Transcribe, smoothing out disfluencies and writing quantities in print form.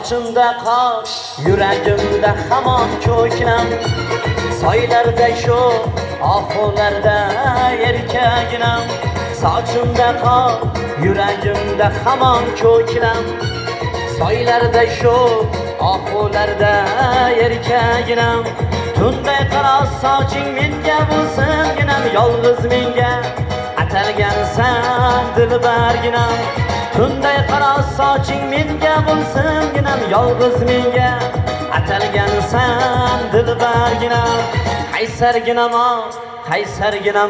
sochimda qor, yuragimda hamon ko'klam. Soylarda shu oxularda erkaginam. Sochimda qor, yuragimda hamon ko'klam. Soylarda shu oxularda erkaginam. Tunday qaro soching menga bo'lsinginam, yolg'iz menga atalgansan dilbarginam. Tunday qaro soching menga bo'lsinginam, yolg'iz menga atalgansan dilbarginam. Qaysarginam, qaysarginam,